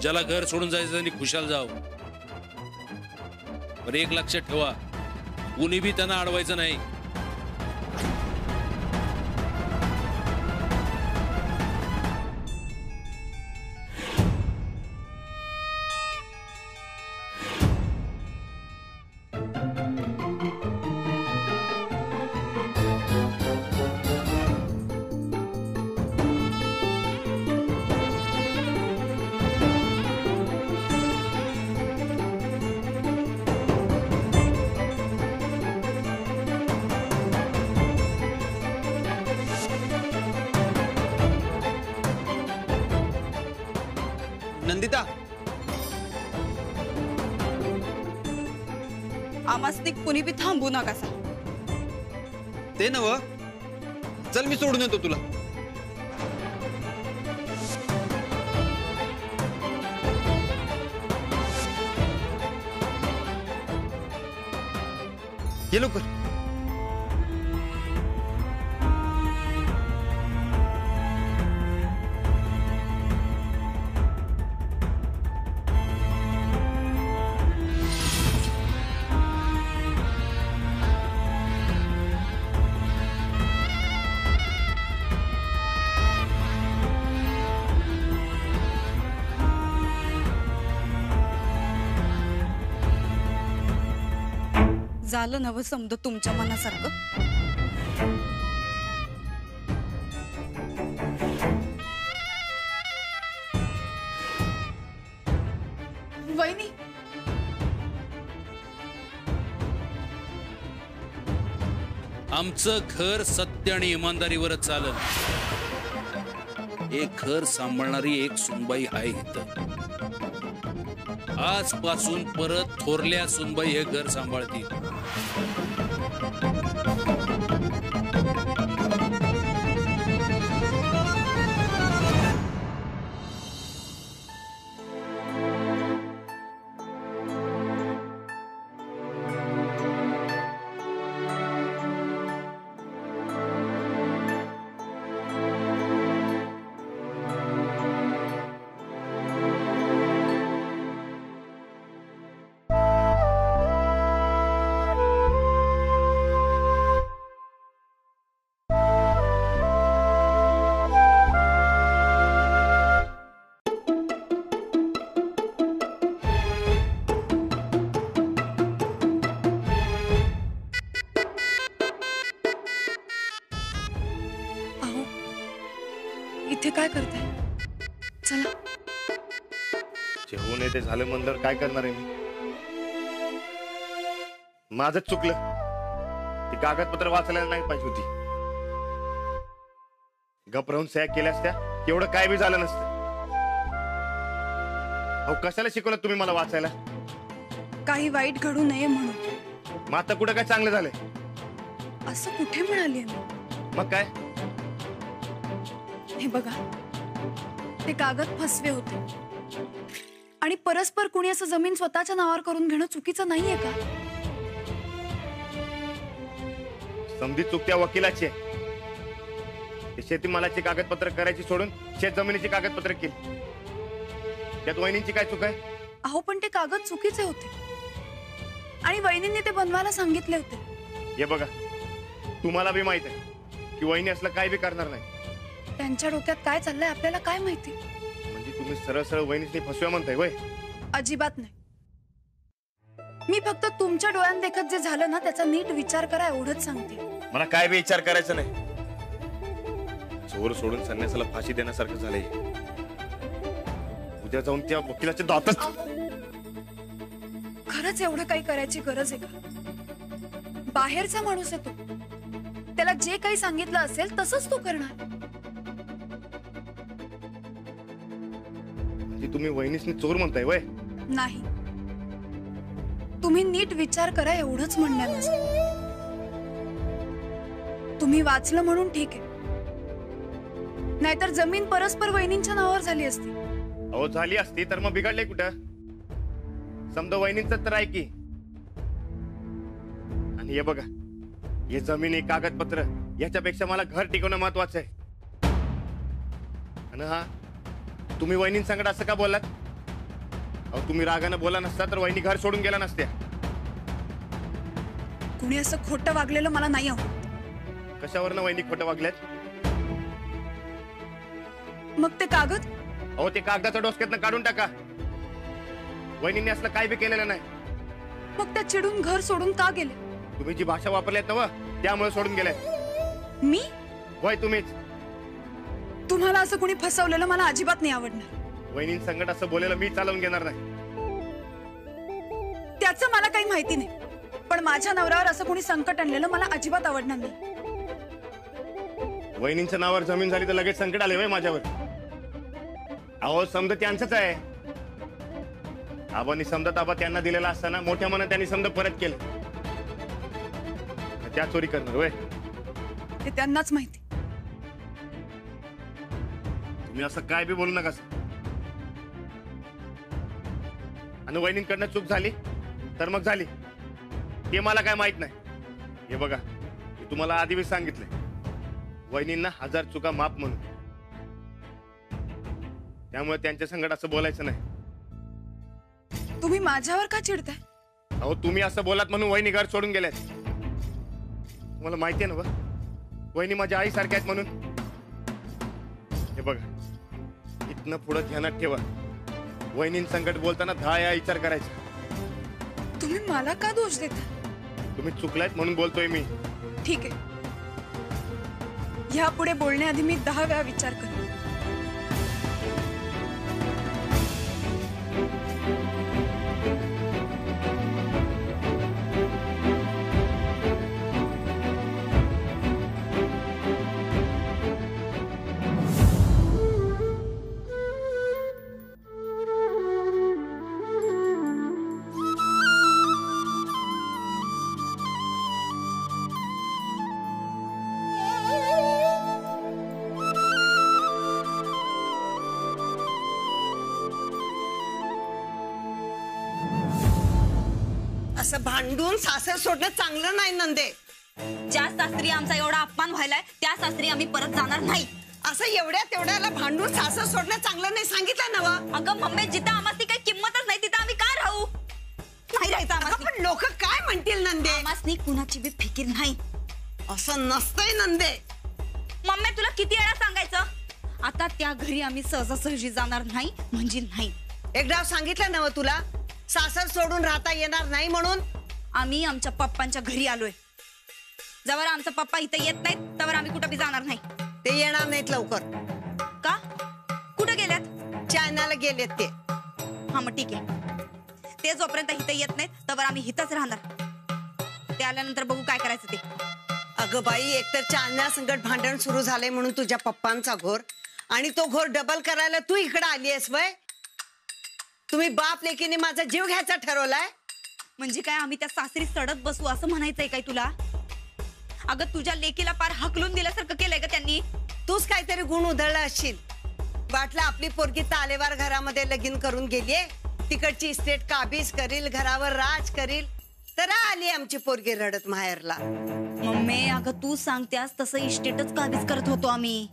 ज्याला घर सोडून जायचं त्यांनी खुशाल जाव, पण एक लक्षात ठेवा, कुणी बी त्यांना अडवायचं नाही. नंदिता, आमासनी कुणी बी थांबू नका सा. ते नव, चल मी सोडून येतो तुला. ये लवकर. झालं नव समज तुमच्या मनासारखं. वहिनी, आमचं घर सत्य आणि इमानदारीवरच चाललं. एक घर सांभाळणारी एक सुनबाई आहे इथं. आजपासून परत थोरल्या सुनबाई हे घर सांभाळतील. इथे काय करताय? चला. जेवून येते झालं म्हणल्यावर काय करणार आहे मी? माझंच चुकलं. ती कागदपत्र वाचायला नाही पाहिजे होती. गप राहून सह्या केल्या असत्या एवढं काय बी झालं नसतं. अहो कशाला शिकवलं तुम्ही मला वाचायला? काही वाईट घडू नये म्हणून. मग आता कुठं काय चांगलं झालंय? असं कुठे म्हणाली मी? मग काय? हे बघा, ते कागद फसवे होते आणि परस्पर कुणी असं जमीन स्वतःच्या नावावर करून घेणं चुकीचं नाहीये का? समधी चूक त्या वकिलाची आहे. शेतीमालाची कागदपत्र करायची सोडून शेत जमिनीची कागदपत्र केली. त्यात वहिनींची काय चूक आहे? अहो पण ते कागद चुकीचे होते आणि वहिनींनी ते बनवायला सांगितले होते. हे बघा, तुम्हाला बी माहित आहे की वहिनी असलं काय बी करणार नाही. त्यांच्या डोक्यात काय चाललंय आपल्याला काय माहिती? म्हणजे तुम्ही सरळ सरळ वहिनीची फसव्या म्हणताय वय? अजिबात नाही. मी फक्त तुमच्या डोळ्यात देखत जे झालं ना त्याचा नीट विचार करा एवढंच सांगते. मला काय बी विचार करायचा नाही. चोर सोडून संन्यासाला फाशी देण्यासारखं झालंय. उद्या जाऊन त्या वकिलाच्या दातात. खरंच एवढं काही करायची गरज आहे का? बाहेरचा माणूस आहे तो. त्याला जे काही सांगितलं असेल तसंच तो करणार. तुम्ही वहिनीसनी चोर म्हणताय वय? नाही, तुम्ही नीट विचार करा एवढंच म्हणण्यात. तुम्ही वाचलं म्हणून ठीक आहे, नाहीतर जमीन परस्पर वहिनींच्या नावावर झाली असती. अहो झाली असती तर मग बिघडले कुठं? समजा वहिनींच तर आहे की. आणि हे बघा, हे जमिनी कागदपत्र याच्यापेक्षा मला घर टिकवणं महत्वाचं आहे. आणि हा तुम्ही वहिनींसंगत असं का बोललात? अहो तुम्ही रागानं बोला नसता तर वहिनी घर सोडून गेला नसत्या. कुणी असं खोटं वागलेलं मला नाही आवडत. कशावरनं वहिनी खोटं वागल्यात? मग ते कागद अहो ते कागदाचं डोसक्यातनं काढून टाका. वहिनीने असलं काय बी केलेलं नाही. मग त्या चिडून घर सोडून का गेले? तुम्ही जी भाषा वापरल्यात ना त्यामुळे सोडून गेलाय. मी? होय तुम्हीच. तुम्हाला असं कुणी फसवलेलं मला अजिबात नाही आवडणार. वहिनी संकट असं बोलेलं मी चालवून घेणार नाही. त्याचं मला काही माहिती नाही, पण माझ्या नवऱ्यावर असं कुणी संकट आणलेलं मला अजिबात आवडणार नाही. वहिनींच्या नावावर जमीन झाली तर लगेच संकट आले वय माझ्यावर. अहो समजा त्यांचंच आहे. आबांनी समजा ताबा त्यांना दिलेला असताना मोठ्या मनात त्यांनी समजा परत केलं. त्या चोरी करणार वय. ते त्यांनाच माहिती. तुम्ही असं काय बी बोलू नका. आणि वहिनींकडनं चूक झाली तर मग झाली, हे मला काय माहित नाही. हे बघा मी तुम्हाला आधी सांगितलंय, वहिनींना 1000 चुका माफ म्हणून. त्यामुळे त्यांच्या संकट असं बोलायचं नाही. तुम्ही माझ्यावर का चिडताय? अहो तुम्ही असं बोलात म्हणून वहिनी घर सोडून गेल्यात. तुम्हाला माहिती आहे ना वहिनी माझ्या आई सारख्या आहेत म्हणून. हे बघा इथनं पुढं ध्यानात ठेवा, वहिनी संकट बोलताना 10 वेळा विचार करायचा. तुम्ही मला का दोष देता? तुम्ही चुकलायत म्हणून बोलतोय मी. ठीक आहे, यापुढे बोलण्याआधी मी 10 वेळा विचार करेन. असं भांडून सासर सोडणं चांगलं नाही नंदे. ज्या सासरी आमचा एवढा अपमान व्हायलाय त्या सासरी आम्ही परत जाणार नाही. असं एवढ्या तेवढ्याला भांडून सासर सोडणं चांगलं नाही सांगितलं ना वा. अगं मम्मी, जिथं आम्हाला काही किंमतच नाही तिथं आम्ही का राहू? नाही राहायचं आम्हाला. पण लोक काय म्हणतील नंदे? आम्हासनी कुणाची बी फिकीर नाही. असं नसतंय नंदे. मम्मी तुला किती वेळा सांगायचं, आता त्या घरी आम्ही सहजासहजी जाणार नाही म्हणजे नाही. एकदा सांगितलं ना तुला, सासर सोडून राहता येणार नाही म्हणून. आम्ही आमच्या पप्पांच्या घरी आलोय. जवळ आमचा पप्पा इथं येत नाहीत तवर आम्ही कुठं बी जाणार नाही. ते येणार नाहीत लवकर. का? कुठं गेल्यात? चायनाला गेलेत ते. हा मग ठीक आहे, ते जोपर्यंत इथं येत नाहीत तवर आम्ही इथंच राहणार. ते आल्यानंतर बघू काय करायचं ते. अगं बाई, एकतर चायना संकट भांडण सुरू झालंय म्हणून तुझ्या पप्पांचा घोर, आणि तो घोर डबल करायला तू इकडे आली आहेस वय. तुम्ही बाप लेकीने माझा जीव घ्यायचा ठरवलाय. म्हणजे काय आम्ही त्या सासरी सडत बसू असं म्हणायचंय काय तुला? अगं तुझ्या लेकीला पार हकलून दिल्यासारखं केलंय ग त्यांनी. तूच काहीतरी गुण उधळला असशील. वाटलं आपली पोरगी तालेवार घरामध्ये लगीन करून गेलीये, तिकडची इस्टेट काबीज करील, घरावर राज करील, तर आली आमची पोरगी रडत माहेरला. मम्मी अगं तू सांगतेस तसं इस्टेटच काबीज करत होतो आम्ही,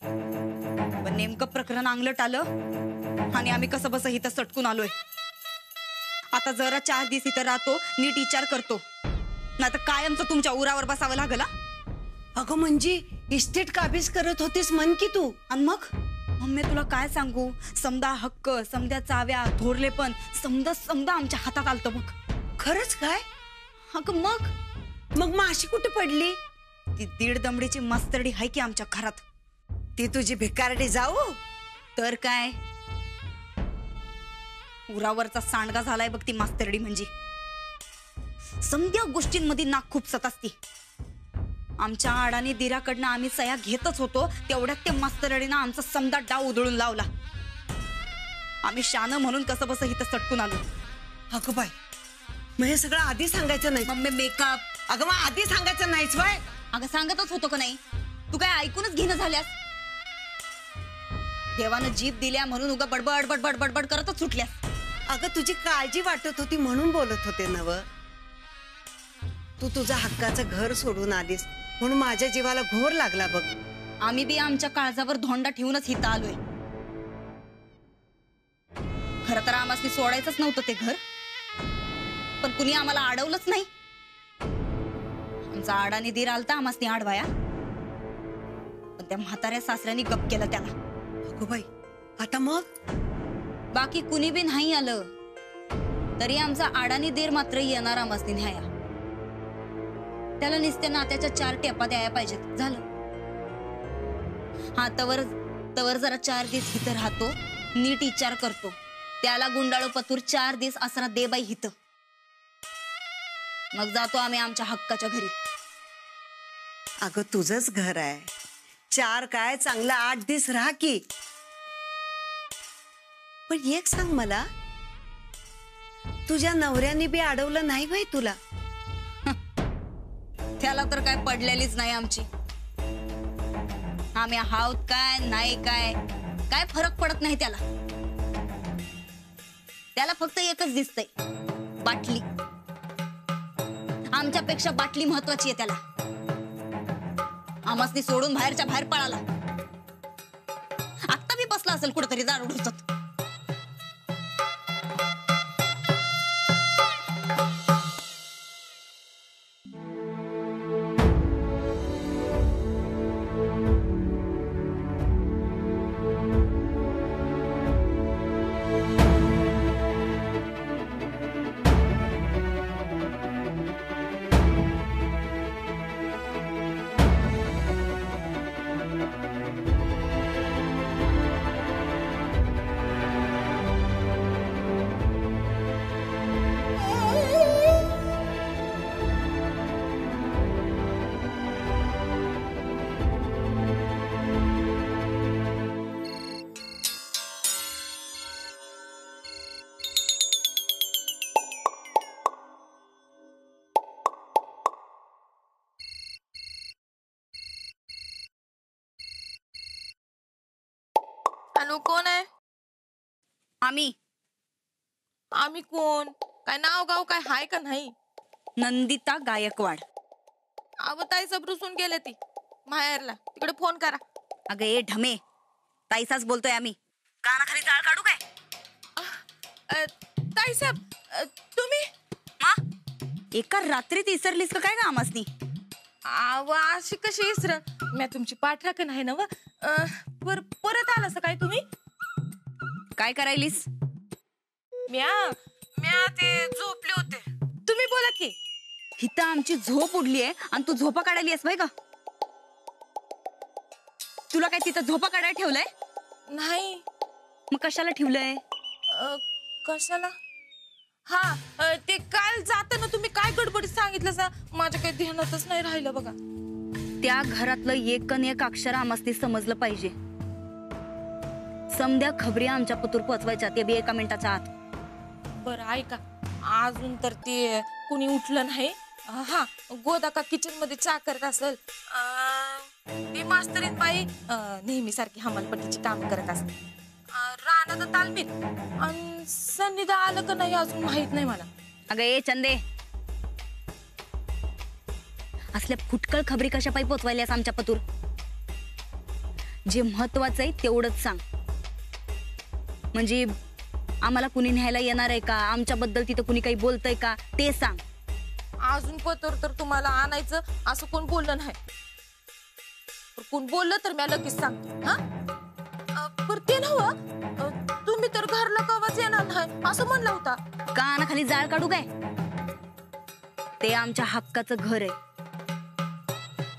पण नेमकं प्रकरण अंगलट आलं आणि आम्ही कसं बस इथं सटकून आलोय. आता जरा 4 दिवस इथं राहतो, नीट विचार करतो, नाही तर कायमचं तुमच्या उरावर बसावं लागल. अगं म्हणजे इस्टेट काबीज करत होतीस म्हण की तू. आणि मग मम्मी तुला काय सांगू, समदा हक्क, समद्या चाव्या, थोरले पण समदा आमच्या हातात आलतं. मग खरंच काय? अगं मग माशी कुठे पडली? ती 1.5 दमडीची मास्तरडी आहे की आमच्या घरात. ती तुझी भिकारडी जाऊ तर काय, उरावरचा सांडगा झालाय बघ ती मास्तरडी. म्हणजे समद्या गोष्टींमध्ये नाक खूपसत असती. आमच्या आडाने दिराकडनं आम्ही सया घेतच होतो, तेवढ्यात ते मास्तरडीनं आमचा समदा डाव उधळून लावला. आम्ही शान म्हणून कसं बस इथं सटकून आलो. अगं बाई, मग हे सगळं आधी सांगायचं नाही. Mummy makeup. अगं मग आधी सांगायचं नाहीच बाय. अगं सांगतच होतो का नाही, तू काय ऐकूनच घेणं झाल्यास. देवानं जीभ दिल्या म्हणून उगा बडबड बडबड बडबड करतच सुटल्यास. अगं तुझी काळजी वाटत होती म्हणून बोलत होते नव. तू तुझा हक्काचं घर सोडून आलीस म्हणून माझ्या जीवाला घोर लागला बघ. आम्ही बी आमच्या काळजावर धोंडा ठेवूनच इथं आलोय. खरं तर आम्हाला सोडायचंच नव्हतं ते घर, पण कुणी आम्हाला अडवलंच नाही. आमचा आडाने दीर आलता आम्हाला आडवाया, पण त्या म्हाताऱ्या सासऱ्यांनी गप केलं त्याला. अगो बाई, आता मग बाकी कुणी बी नाही आलं तरी आमचा आडानी दीर मात्र येणार आम्हाला न्याया. त्याला नुसत्या नात्याच्या 4 टेपा द्यायला पाहिजेत, झालं. हा तवर जरा 4 दिवस इथं राहतो, नीट विचार करतो. त्याला गुंडाळू पतूर 4 दिवस आसरा दे बाई हिथं. मग जातो आम्ही आमच्या हक्काच्या घरी. अगं तुझंच घर आहे, 4 काय चांगला 8 दिवस राहा की. पण एक सांग मला, तुझ्या नवऱ्याने बी अडवलं नाही बाई तुला? त्याला तर काय पडलेलीच नाही आमची. आम्ही हावत काय नाही काय फरक पडत नाही त्याला. त्याला फक्त एकच दिसतंय, बाटली. आमच्यापेक्षा बाटली महत्वाची आहे त्याला. आम्हासनी सोडून बाहेरच्या बाहेर पळाला. आत्ता बी बसला असेल कुठेतरी दारू ढोसत. हॅलो, कोण आहे? आम्ही कोण? काय नाव गाव काय हाय का नाही? नंदिता गायकवाड. अव ताई सबरुसून गेले ती माहेरला, तिकडे फोन करा. अगं ए ढमे, ताईसाच बोलतोय आम्ही. कानाखाली जाळ काढू काय? ताई साहेब, तुम्ही एका रात्रीत इसरलीस का काय ग आमासनी? अव अशी कशी इसर? मी तुमची पाठ राखण आहे ना. परत आलास काय तुम्ही? काय करायलीस? म्या ते झोपले होते. तुम्ही बोला की. हिथं आमची झोप उडली आहे आणि तू झोपा काढायली आहेस बाई का? तुला काय तिथं झोपा काढायला ठेवलंय? नाही. मग कशाला ठेवलंय? कशाला? हा, ते काल जाताना तुम्ही काय गडबडीत सांगितलं सा, माझ्या काही ध्यानातच नाही राहिलं बघा. त्या घरातलं एक अक्षर आम्हाला समजलं पाहिजे. समध्या खबरी आमच्या पतूर पोचवायच्या, ते बी 1 मिनिटाच्या आत. बरं ऐका, अजून तर ते कुणी उठलं नाही. हा, गोदा का किचन मध्ये चा करत असेल. ती मास्तरीन बाई नेहमी सारखी हमालपट्टीची काम करत असते. रानाचा तालमीत आणि सन्निधा आलं का नाही अजून माहित नाही मला. अगं ए चंदे, असल्या फुटकळ खबरी कशा पायी पोचवायल्यास आमच्या पतूर? जे महत्वाचं आहे तेवढंच सांग. म्हणजे आम्हाला कुणी न्यायला येणार आहे का, आमच्याबद्दल तिथं कुणी काही बोलतंय का ते सांग. अजून पतोर तर तुम्हाला आणायचं असं कोण बोललं नाही. कोण बोललं तर मी लगेच सांगतो. हा, पर ते नव्ह, तुम्ही तर घरला कवाच येणार नाही असं म्हणलं होता. कानाखाली जाळ काढू काय? ते आमच्या हक्काचं घर आहे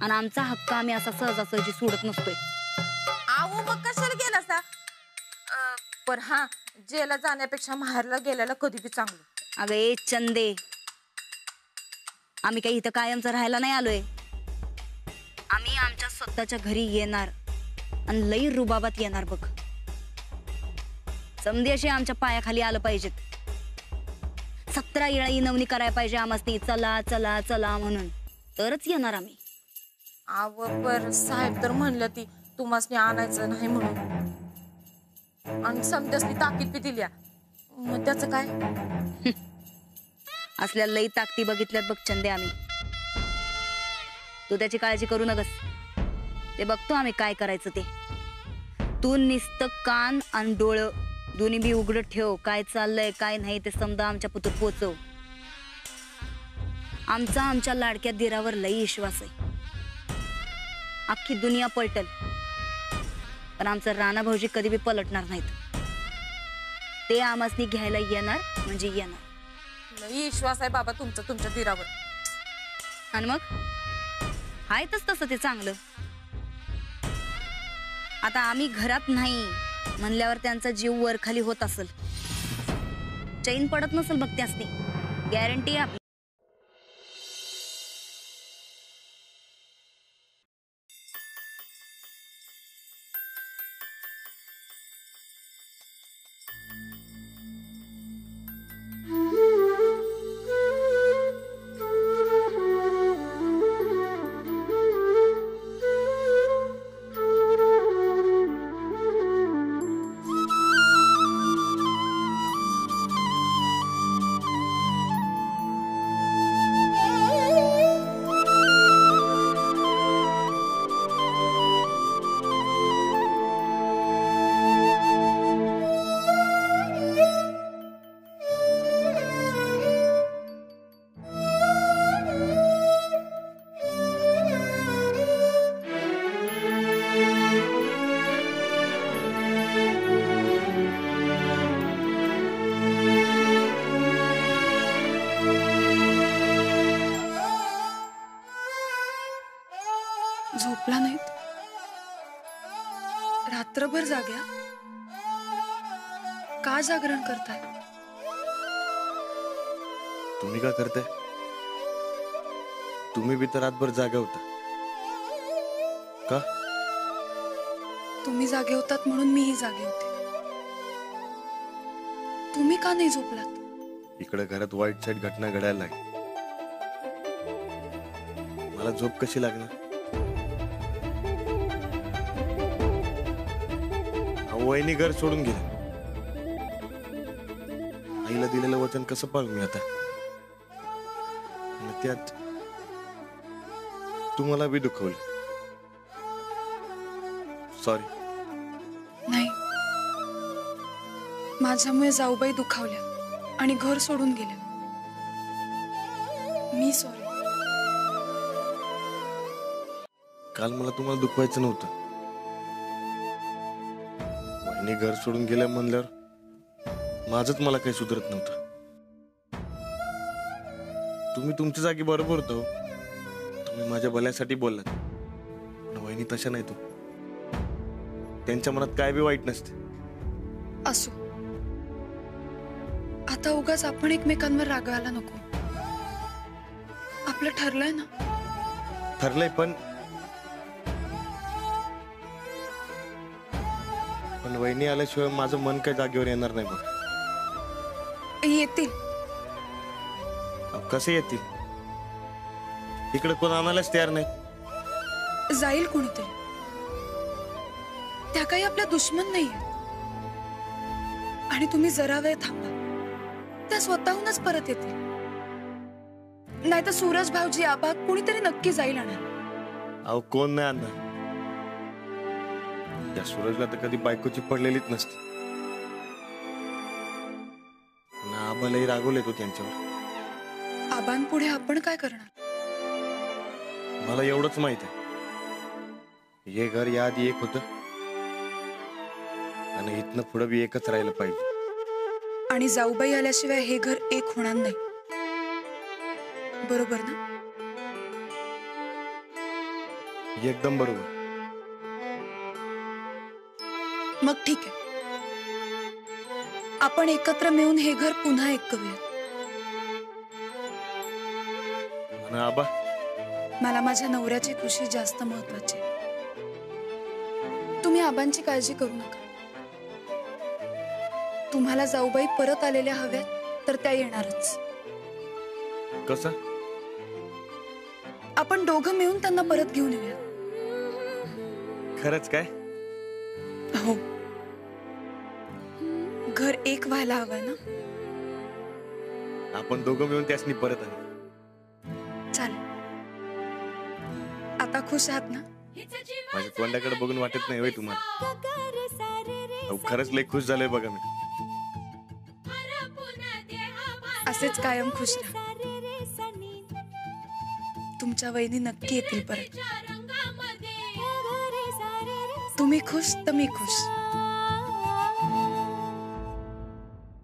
आणि आमचा हक्क आम्ही असा सहजासहजी सोडत नसतोय. आहो मग कशाला गेला सा? पर हा, जेला जाण्यापेक्षा माहेरला गेल्याला कधी बी चांगलं. अगं ए चंदे, आम्ही काही इथं कायमचं राहायला नाही आलोय. आम्ही आमच्या स्वतःच्या घरी येणार आणि लई रुबाबात येणार बघ. समधी अशी आमच्या पायाखाली आलं पाहिजेत. 17 वेळा इनवणी करायला पाहिजे आम्हाला, चला चला चला म्हणून, तरच येणार आम्ही. आव पर साहेब तर म्हणलं ती तुम्हासनी आणायचं नाही म्हणून, आणि समजासनी ताकीद बी दिल्या. मग त्याचं काय? असल्या लई ताकदी बघितल्यात बघ चंदे आम्ही. तू त्याची काळजी करू नकस, ते बघतो आम्ही काय करायचं ते. तू निस्त कान आणि डोळं दोन्ही बी उघड ठेव, काय चाललंय काय नाही ते समजा आमच्या पुतूर पोचव. आमच्या लाडक्या दिरावर लई विश्वास आहे. अख्खी दुनिया पलटल पण आमचं राणा भाऊजी कधी बी पलटणार नाहीत. ते आमासनी घ्यायला येणार म्हणजे येणार. लई विश्वास आहे बाबा तुमचा तुमच्या दिरावर. आणि मग आहेतच तसं ते चांगलं. आता आम्ही घरात नाही म्हणल्यावर त्यांचा जीव वर खाली होत असेल, चैन पडत नसेल बघ त्यासनी. गॅरंटी आहे. झोपला नाहीत? रात्रभर जाग्या? का जागरण करताय? तुम्ही का करताय? तुम्ही बी तर रातभर जागा होता का? तुम्ही जागे होतात म्हणून मीही जागे होते. तुम्ही का नाही झोपलात? इकडे घरात वाईट साईट घटना घडायला लागली. मला झोप कशी लागणार? वहिनी घर सोडून गेले. आईला दिलेलं वचन कसं पाळू मी आता? आणि त्यात तुम्हाला बी दुखवलं. सॉरी. नाही, माझ्यामुळे जाऊबाई दुखावल्या आणि घर सोडून गेल्या. मी सॉरी. काल मला तुम्हाला दुखवायचं नव्हतं. वहिनी घर सोडून गेल्या म्हणल्यावर माझंच मला काही सुधरत नव्हतं. तुम्ही तुमच्या जागी बरोबर होतो. तुम्ही माझ्या भल्यासाठी बोललात. पण वहिनी तशा नाही. तो त्यांच्या मनात काय बी वाईट नसते. असो, आता उगाच आपण एकमेकांवर रागायला नको. आपलं ठरलंय ना. ठरलंय पण वहिनी आल्याशिवाय माझं मन काही जागेवर येणार नाही. बघ येतील. कसे येतील? इकडे कोण आणायलाच तयार नाही. जाईल कोणीतरी. त्या काही आपल्या दुश्मन नाहीये. आणि तुम्ही जरा वेळ थांबा, त्या स्वतःहूनच परत येतील. नाही तर सूरज भाऊजी, आबा, कोणीतरी नक्की जाईल आणायला. अहो कोण नाही आणणार. त्या सूरजला तर कधी बायकोची पडलेलीच नसते. ना आबालाही रागवले तो त्यांच्यावर. आबांपुढे आपण काय करणार? मला एवढंच माहित आहे, हे घर याआधी एक होतं आणि इथनं पुढं बी एकच राहिलं पाहिजे. आणि जाऊबाई आल्याशिवाय हे घर एक होणार नाही. बरोबर ना? एकदम बरोबर. मग ठीक आहे, आपण एकत्र मिळून हे घर पुन्हा एक करूया. आणि आबा? मला माझ्या नवऱ्याची खुशी जास्त महत्वाची. तुम्ही आबांची काळजी करू नका. तुम्हाला जाऊबाई परत आलेल्या हव्यात तर त्या येणारच. कसं? आपण दोघं मिळून त्यांना परत घेऊन येऊया. खरंच काय? हो, घर एक व्हायला हवंय ना. आपण दोघं मिळून त्यासनी परत आणू. चालेल. आता खुश आहात ना? माझ्या तोंडाकडे बघून वाटत नाही होय तुम्हाला? खरंच लय खुश झालोय बघा मी. असेच कायम खुश राहा. तुमच्या वहिनी नक्की येतील परत. तुम्ही खुश तर मी खुश.